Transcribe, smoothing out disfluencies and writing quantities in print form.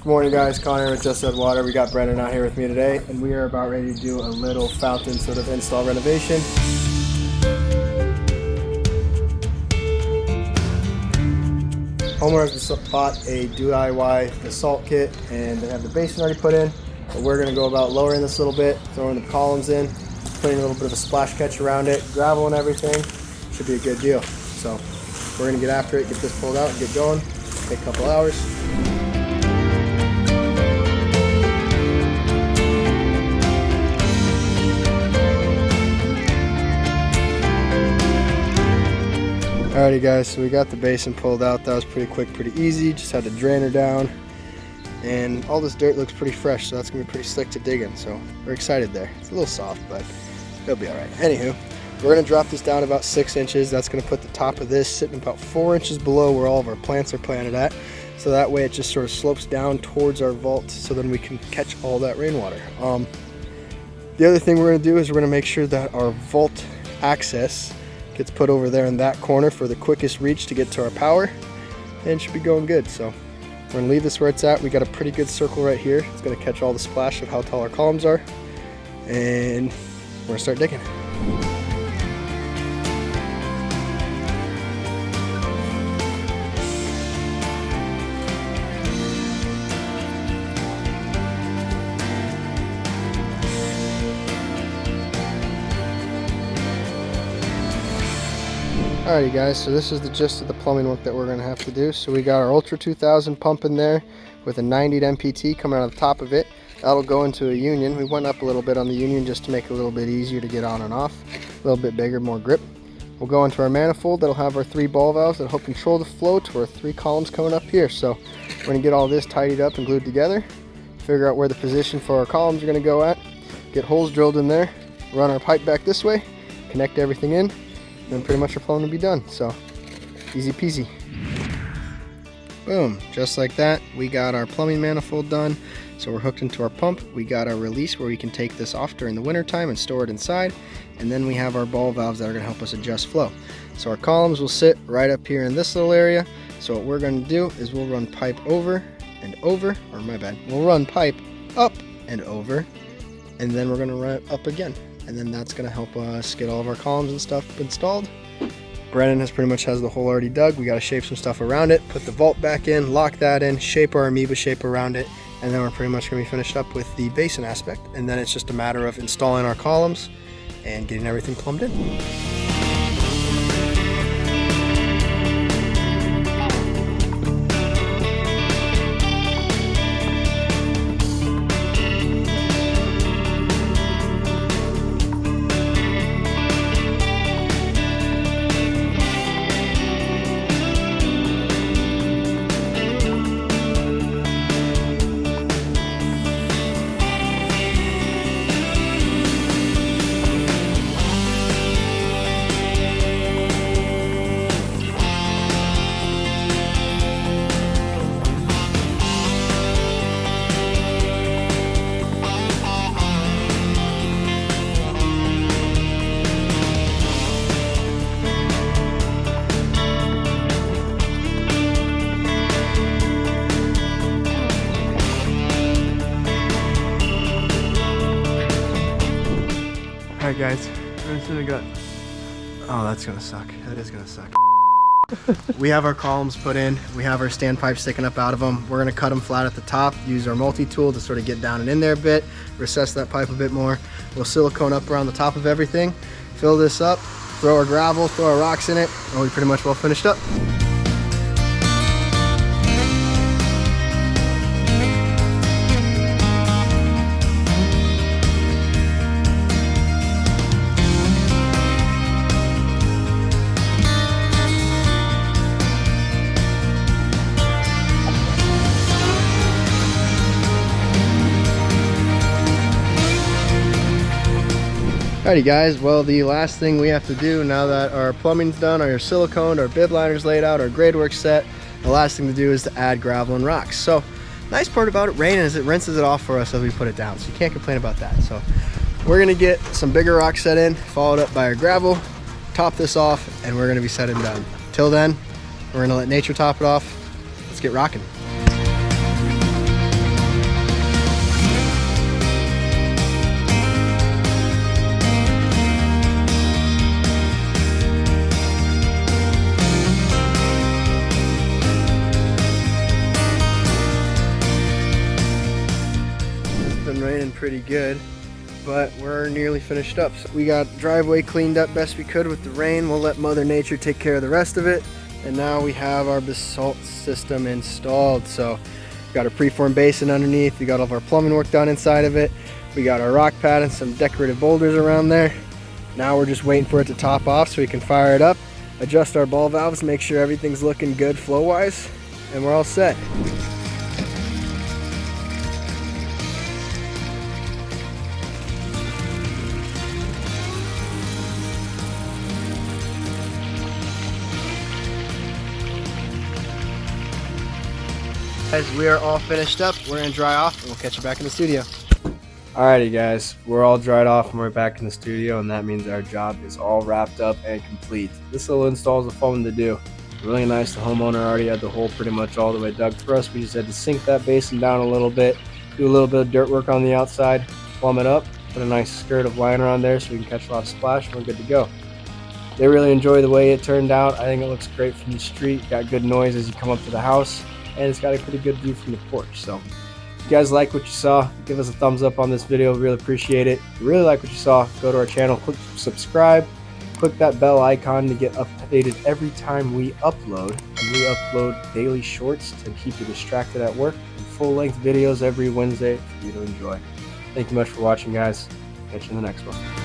Good morning guys, Connor with Just Said Water. We got Brennan out here with me today and we are about ready to do a little fountain sort of install renovation. Homeowner has bought a DIY basalt kit and they have the basin already put in, but we're going to go about lowering this a little bit, throwing the columns in, putting a little bit of a splash catch around it, gravel and everything. Should be a good deal. So we're going to get after it, get this pulled out and get going. Take a couple hours. Alrighty guys, so we got the basin pulled out. That was pretty quick, pretty easy. Just had to drain her down. And all this dirt looks pretty fresh, so that's gonna be pretty slick to dig in. So we're excited there. It's a little soft, but it'll be all right. Anywho, we're gonna drop this down about 6 inches. That's gonna put the top of this sitting about 4 inches below where all of our plants are planted at. So that way it just sort of slopes down towards our vault so then we can catch all that rainwater. The other thing we're gonna do is we're gonna make sure that our vault access gets put over there in that corner for the quickest reach to get to our power, and it should be going good. So we're gonna leave this where it's at. We got a pretty good circle right here. It's gonna catch all the splash of how tall our columns are, and we're gonna start digging. Alrighty guys, so this is the gist of the plumbing work that we're going to have to do. So we got our Ultra 2000 pump in there with a 90 MPT coming out of the top of it. That'll go into a union. We went up a little bit on the union just to make it a little bit easier to get on and off. A little bit bigger, more grip. We'll go into our manifold. That'll have our 3 ball valves that'll help control the flow to our 3 columns coming up here. So we're going to get all this tidied up and glued together, figure out where the position for our columns are going to go at, get holes drilled in there, run our pipe back this way, connect everything in, and pretty much our plumbing will be done. So easy peasy. Boom, just like that, we got our plumbing manifold done. So we're hooked into our pump. We got our release where we can take this off during the winter time and store it inside. And then we have our ball valves that are gonna help us adjust flow. So our columns will sit right up here in this little area. So what we're gonna do is we'll run pipe over and over, or my bad, we'll run pipe up and over, and then we're gonna run it up again. And then that's gonna help us get all of our columns and stuff installed. Brennan has the hole already dug. We gotta shape some stuff around it, put the vault back in, lock that in, shape our amoeba shape around it, and then we're pretty much gonna be finished up with the basin aspect. And then it's just a matter of installing our columns and getting everything plumbed in. Alright guys, oh, that's gonna suck. That is gonna suck. We have our columns put in. We have our standpipes sticking up out of them. We're gonna cut them flat at the top, use our multi-tool to sort of get down and in there a bit, recess that pipe a bit more. We'll silicone up around the top of everything, fill this up, throw our gravel, throw our rocks in it, and we're pretty much well finished up. Alrighty guys, well the last thing we have to do now that our plumbing's done, our siliconed, our bib liner's laid out, our grade work's set, the last thing to do is to add gravel and rocks. So nice part about it raining is it rinses it off for us as we put it down, so you can't complain about that. So we're gonna get some bigger rocks set in, followed up by our gravel, top this off, and we're gonna be set and done. Till then, we're gonna let nature top it off. Let's get rocking. raining pretty good, but we're nearly finished up. So we got driveway cleaned up best we could with the rain. We'll let Mother Nature take care of the rest of it. And now we have our basalt system installed. So we got a preformed basin underneath. We got all of our plumbing work done inside of it. We got our rock pad and some decorative boulders around there. Now we're just waiting for it to top off so we can fire it up, adjust our ball valves, make sure everything's looking good flow-wise, and we're all set. Guys, we are all finished up. We're gonna dry off and we'll catch you back in the studio. Alrighty guys, we're all dried off and we're back in the studio, and that means our job is all wrapped up and complete. This little install is a fun one to do. Really nice. The homeowner already had the hole pretty much all the way dug for us. We just had to sink that basin down a little bit, do a little bit of dirt work on the outside, plumb it up, put a nice skirt of liner on there so we can catch a lot of splash, and we're good to go. They really enjoy the way it turned out. I think it looks great from the street. Got good noise as you come up to the house, and it's got a pretty good view from the porch. So if you guys like what you saw, give us a thumbs up on this video. Really appreciate it. If you really like what you saw, go to our channel, click subscribe, click that bell icon to get updated every time we upload. And we upload daily shorts to keep you distracted at work, and full-length videos every Wednesday for you to enjoy. Thank you much for watching, guys. Catch you in the next one.